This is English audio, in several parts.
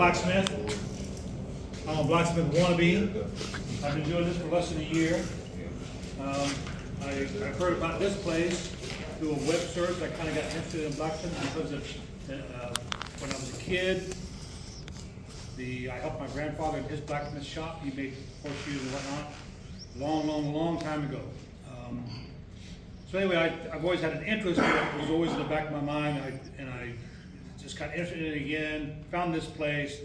blacksmith. I'm a blacksmith wannabe. I've been doing this for less than a year. I heard about this place through a web search. I kind of got interested in blacksmithing because of when I was a kid. I helped my grandfather in his blacksmith shop. He made horseshoes and whatnot. Long time ago. So anyway, I've always had an interest. It was always in the back of my mind, and I just got interested in it again. Found this place,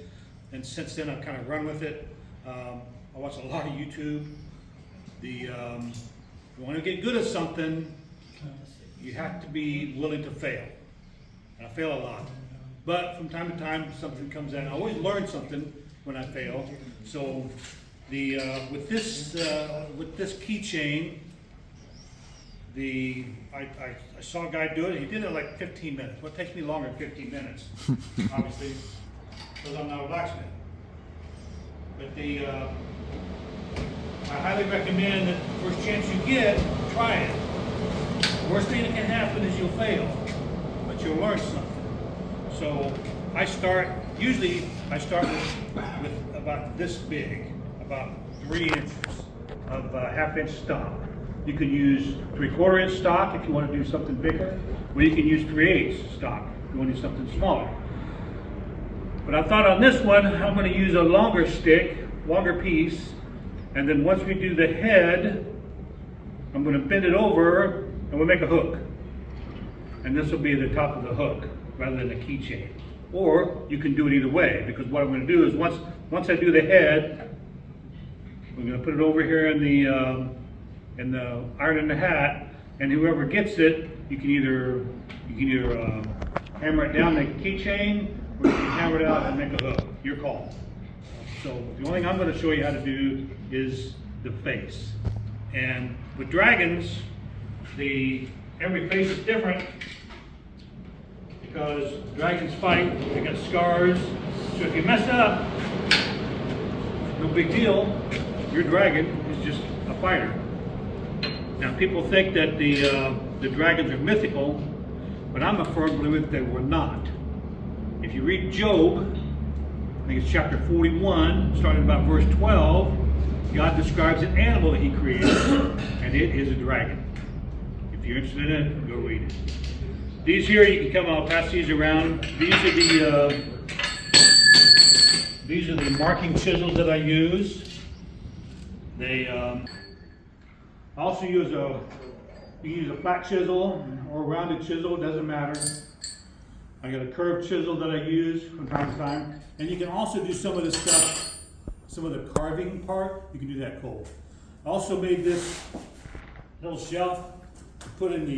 and since then I've kind of run with it. I watch a lot of YouTube. If you want to get good at something, you have to be willing to fail. And I fail a lot. But from time to time, something comes in. I always learn something when I fail. So with this keychain, I saw a guy do it. He did it in like 15 minutes. What takes me longer than 15 minutes? Obviously, because I'm not a blacksmith. But I highly recommend that the first chance you get, try it. The worst thing that can happen is you'll fail, but you'll learn something. So usually I start with about this big, about 3 inches of half-inch stock. You can use 3/4 inch stock if you want to do something bigger, or you can use 3/8 stock if you want to do something smaller. But I thought on this one, I'm going to use a longer stick, longer piece, and then once we do the head, I'm going to bend it over and we'll make a hook. And this will be the top of the hook rather than a keychain. Or you can do it either way, because what I'm going to do is once I do the head, we're going to put it over here in the iron in the hat, and whoever gets it, you can either hammer it down the keychain, or you can hammer it out and make a hook. Your call. So the only thing I'm going to show you how to do is the face. And with dragons, every face is different because dragons fight. They got scars. So if you mess up, no big deal. Your dragon is just a fighter. Now people think that the dragons are mythical, but I'm a firm believer that they were not. If you read Job, I think it's chapter 41, starting about verse 12, God describes an animal that he created, and it is a dragon. If you're interested in it, go read it. These here, you can come, I'll pass these around. These are the marking chisels that I use. I also use you can use a flat chisel or a rounded chisel, doesn't matter. I got a curved chisel that I use from time to time. And you can also do some of this stuff, some of the carving part, you can do that cold. I also made this little shelf to put in the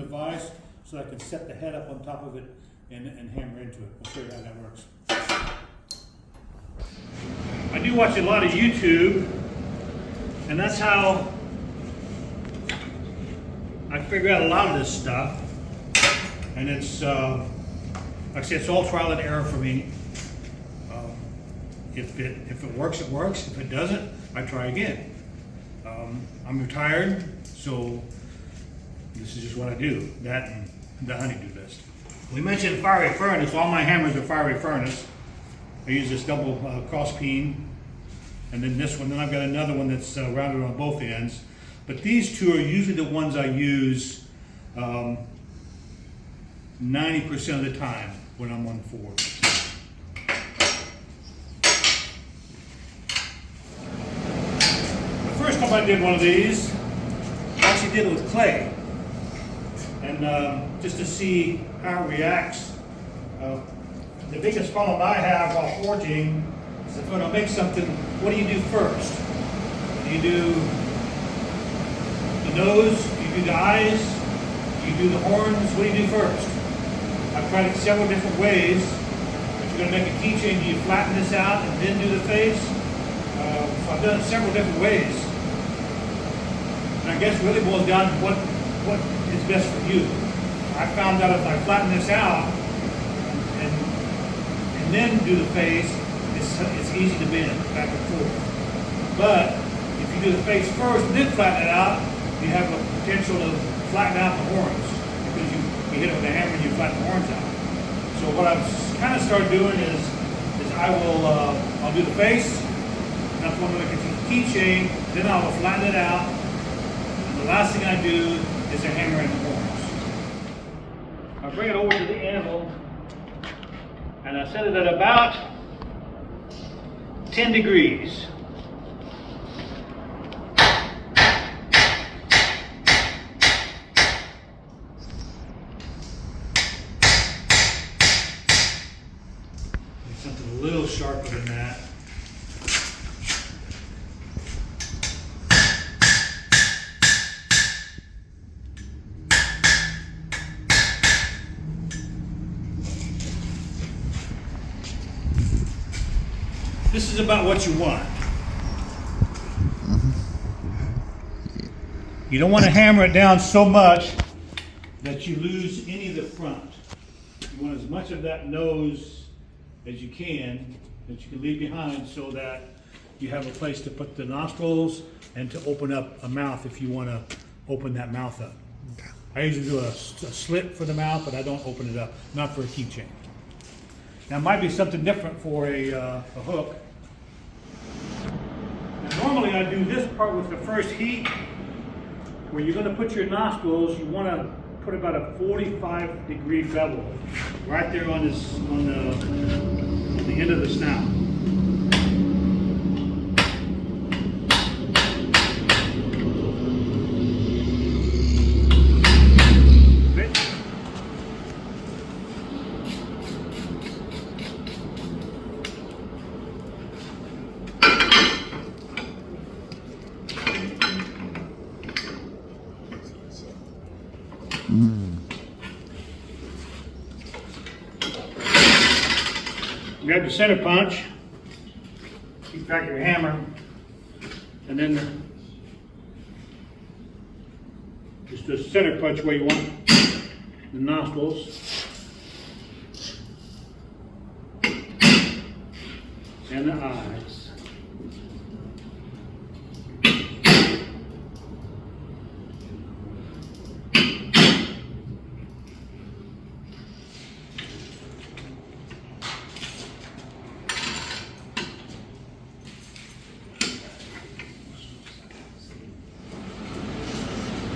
vise so I can set the head up on top of it and hammer into it. I'll show you how that works. I do watch a lot of YouTube, and that's how I figure out a lot of this stuff. And it's, like I say, it's all trial and error for me. If it works, it works. If it doesn't, I try again. I'm retired, so this is just what I do. That and the honeydew list. We mentioned fiery furnace. All my hammers are fiery furnace. I use this double cross peen, and then this one. Then I've got another one that's rounded on both ends. But these two are usually the ones I use 90% of the time when I'm on forge. The first time I did one of these, I actually did it with clay. And just to see how it reacts. The biggest problem I have while forging is if I'm going to make something, what do you do first? Do you do the nose? Do you do the eyes? Do you do the horns? What do you do first? I've tried it several different ways. If you're going to make a keychain, do you flatten this out and then do the face? So I've done it several different ways. And I guess it really boils down to what is best for you. I found out if I flatten this out and then do the face, it's easy to bend back and forth. But if you do the face first and then flatten it out, you have a potential to flatten out the horns because you hit it with a hammer and you flatten the horns out. So what I've kind of started doing is I'll do the face. That's when I'm going to get the keychain. Then I will flatten it out. And the last thing I do is I hammer in the horns. I bring it over to the anvil, and I set it at about 10 degrees. Something a little sharper than that. This is about what you want. You don't want to hammer it down so much that you lose any of the front. You want as much of that nose as you can, that you can leave behind, so that you have a place to put the nostrils and to open up a mouth if you want to open that mouth up. Okay. I usually do a slit for the mouth, but I don't open it up, not for a keychain. Now it might be something different for a hook. Now, normally I do this part with the first heat, where you're going to put your nostrils. You want to put about a 45-degree bevel right there on the end of the snout. Grab the center punch, keep back your hammer, and then just the center punch where you want the nostrils and the eyes.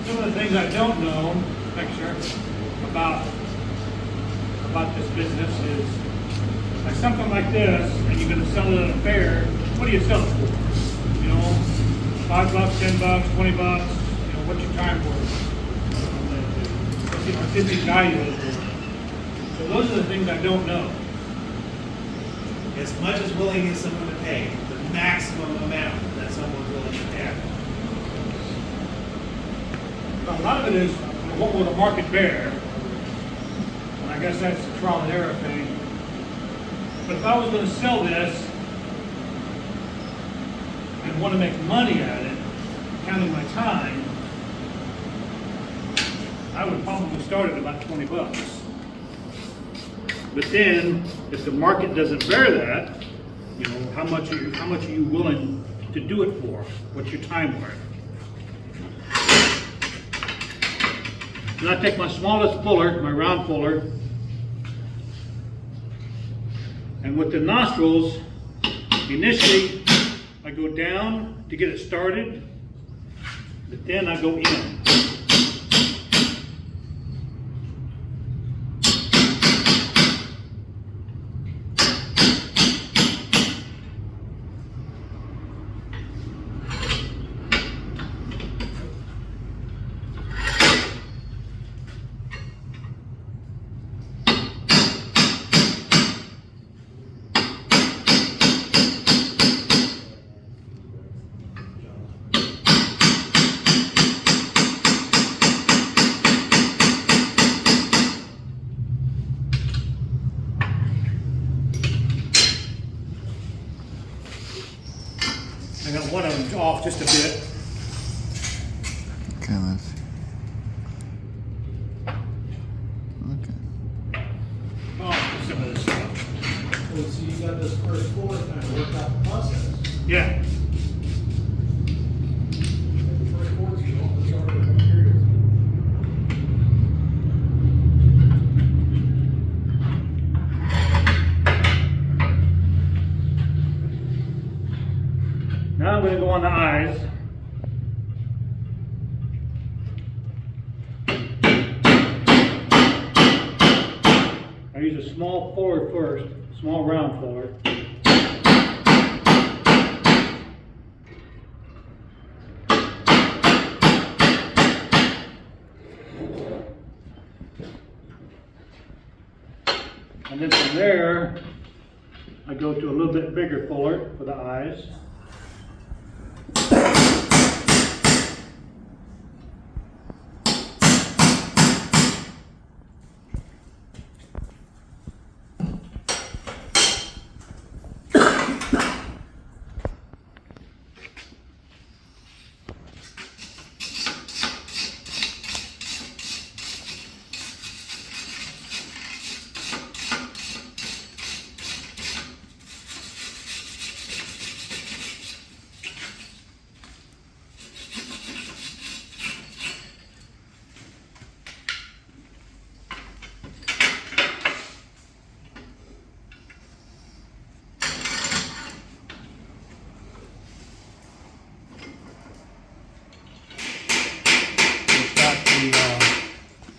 Some of the things I don't know, about this business is, like something like this, and you're going to sell it at a fair. What do you sell it for? You know, $5, $10, $20. You know, what's your time worth? What's the artistic value of it? So those are the things I don't know. As much as willing as someone to pay, the maximum amount that someone's willing to pay. A lot of it is, what will the market bear? And I guess that's the trial and error thing. But if I was going to sell this and want to make money at it, counting my time, I would probably start at about $20. But then, if the market doesn't bear that, you know, how much are you willing to do it for? What's your time worth? And I take my smallest puller, my round puller, and with the nostrils, initially I go down to get it started, but then I go in. I got one of them off just a bit. Okay, let's see. Okay. Oh, some of this stuff. Well, so you got this first floor kind of worked out the process. Yeah. The first floor is all the chart of materials. going to go on the eyes. I use a small fuller first, small round fuller. And then from there, I go to a little bit bigger fuller for the eyes.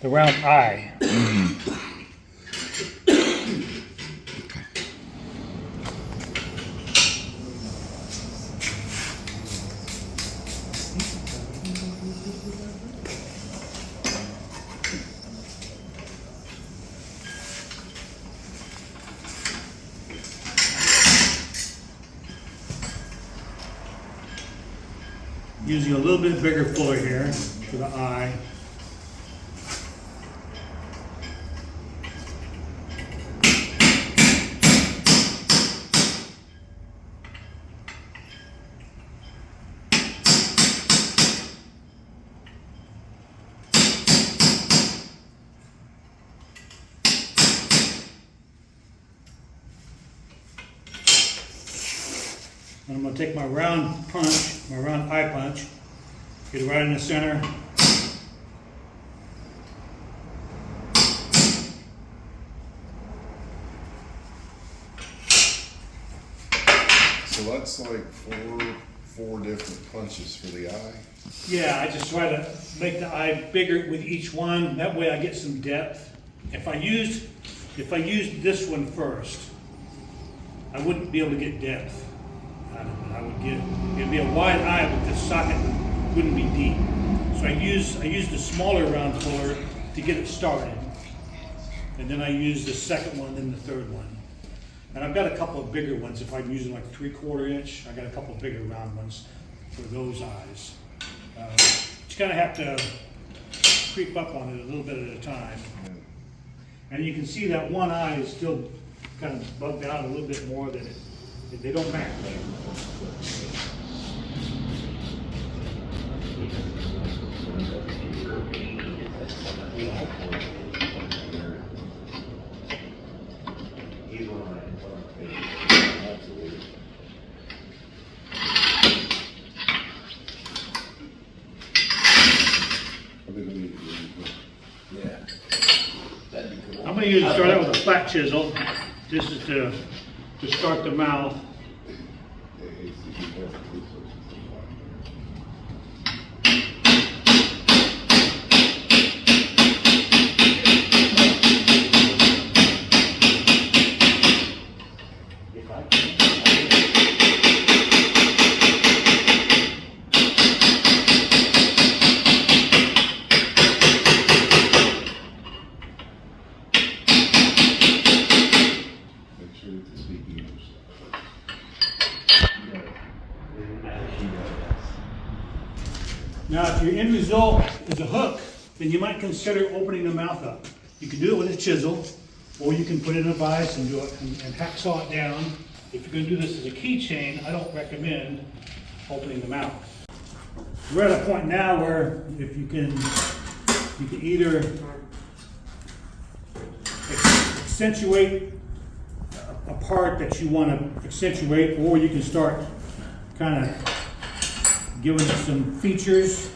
The round eye. Using a little bit bigger fuller here for the eye. And I'm going to take my round punch, my round eye punch, get it right in the center. So that's like four different punches for the eye. Yeah, I just try to make the eye bigger with each one. That way I get some depth. If I used this one first, I wouldn't be able to get depth. I would get, it'd be a wide eye, but the socket wouldn't be deep. So I use the smaller round fuller to get it started. And then I use the second one, then the third one. And I've got a couple of bigger ones. If I'm using like 3/4 inch, I got a couple of bigger round ones for those eyes. You kind of have to creep up on it a little bit at a time. And you can see that one eye is still kind of bugged out a little bit more than it. They don't match. I'm going to usually start out with a flat chisel. This is to start the mouth. Now, if your end result is a hook, then you might consider opening the mouth up. You can do it with a chisel, or you can put it in a vise and do it and hacksaw it down. If you're going to do this as a keychain, I don't recommend opening the mouth. We're at a point now where if you can either accentuate a part that you want to accentuate, or you can start kind of giving it some features.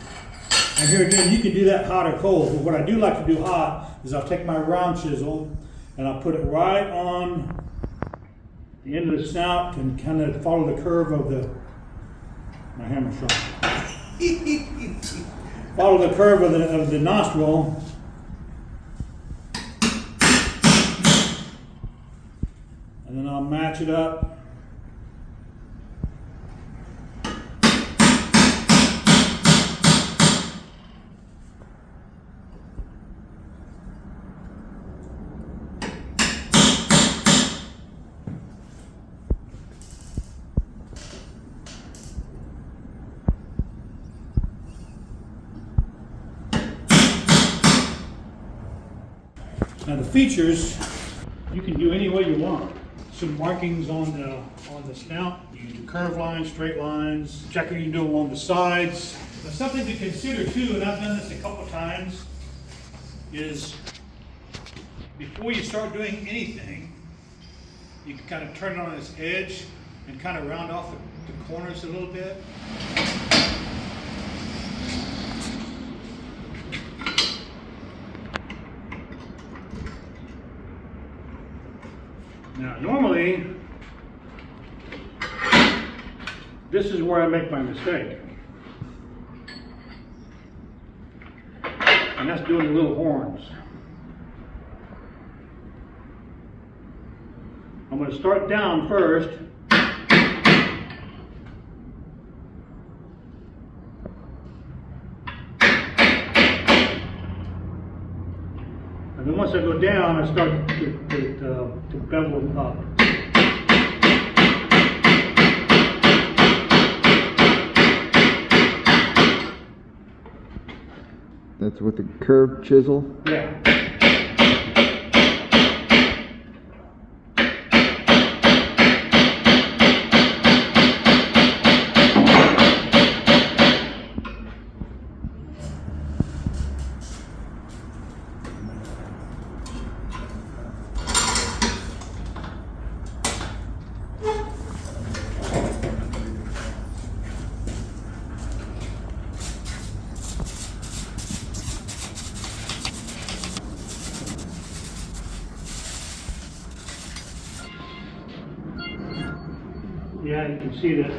And here again, you can do that hot or cold, but what I do like to do hot is I'll take my round chisel and I'll put it right on the end of the snout and kind of follow the curve of My hammer sharp. Follow the curve of the nostril. And then I'll match it up. Now the features, you can do any way you want. Some markings on the snout. You can do curved lines, straight lines. Checker you can do along the sides. But something to consider too, and I've done this a couple times, is before you start doing anything, you can kind of turn it on its edge and kind of round off the corners a little bit. Now, normally, this is where I make my mistake. And that's doing the little horns. I'm going to start down first. And then once I go down, I start to bevel them up. That's with the curved chisel? Yeah. Yeah, you can see that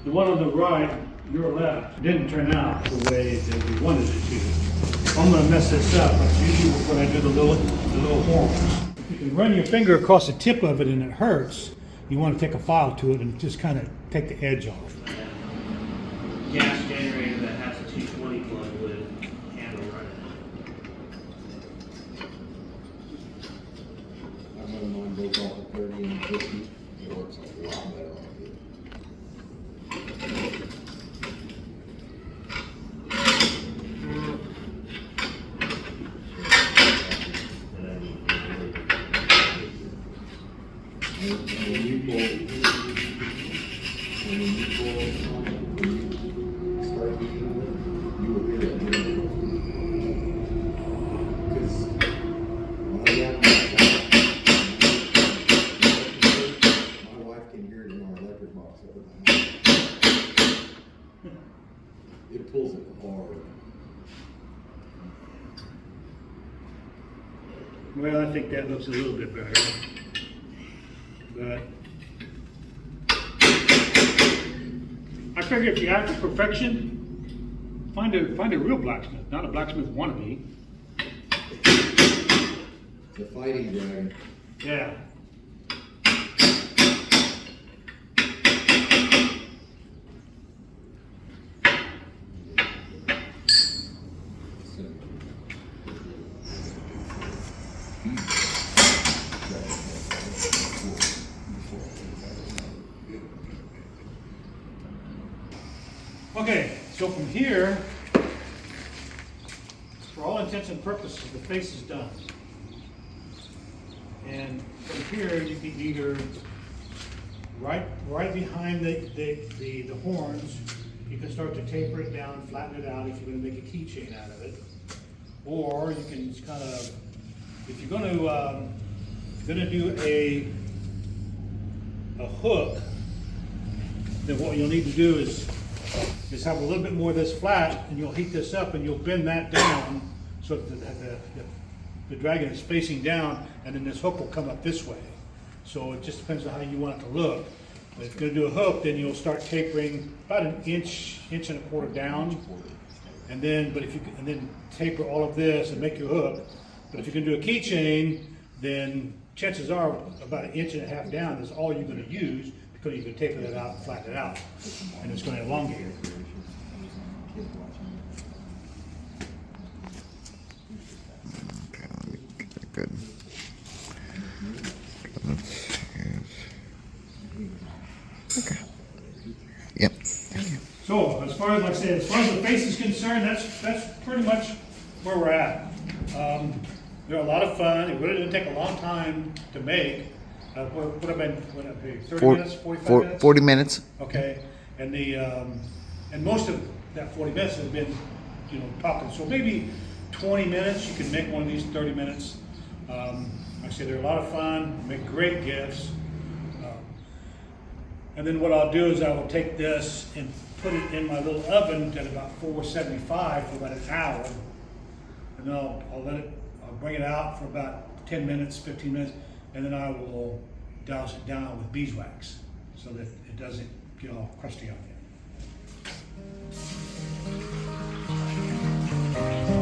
the one on the right, your left, didn't turn out the way that we wanted it to. I'm going to mess this up. That's usually when I do the little horns. If you can run your finger across the tip of it and it hurts, you want to take a file to it and just kind of take the edge off. Gas generator that has a 220 plug would handle running. I know mine goes off at 30 and 50. It works a lot better on it. It pulls it hard. Well, I think that looks a little bit better. But I figure if you're after perfection, find a real blacksmith, not a blacksmith wannabe. It's a fighting dragon. Yeah. Okay, so from here, for all intents and purposes, the face is done. And from here, you can either right behind the horns, you can start to taper it down, flatten it out if you're going to make a keychain out of it. Or you can just kind of, if you're going to do a hook, then what you'll need to do is have a little bit more of this flat, and you'll heat this up and you'll bend that down so that the dragon is facing down, and then this hook will come up this way. So it just depends on how you want it to look. If you're gonna do a hook, then you'll start tapering about an inch, inch and a quarter down. And then, and then taper all of this and make your hook. But if you're gonna do a keychain, then chances are about an inch and a half down is all you're gonna use, because you can taper that out and flatten it out, and it's gonna elongate it. Okay, let me get that good. Okay. Yep. Thank you. So, as far as, like I said, as far as the face is concerned, that's pretty much where we're at. They're a lot of fun. It really didn't take a long time to make. What have been 30 minutes, 45 minutes? 40 minutes. Okay, and and most of that 40 minutes has been, talking. So maybe 20 minutes, you can make one of these 30 minutes. Like I said, they're a lot of fun, make great gifts. And then what I'll do is I will take this and put it in my little oven at about 475 for about an hour. And then I'll bring it out for about 10 minutes, 15 minutes, and then I will douse it down with beeswax so that it doesn't get all crusty on there.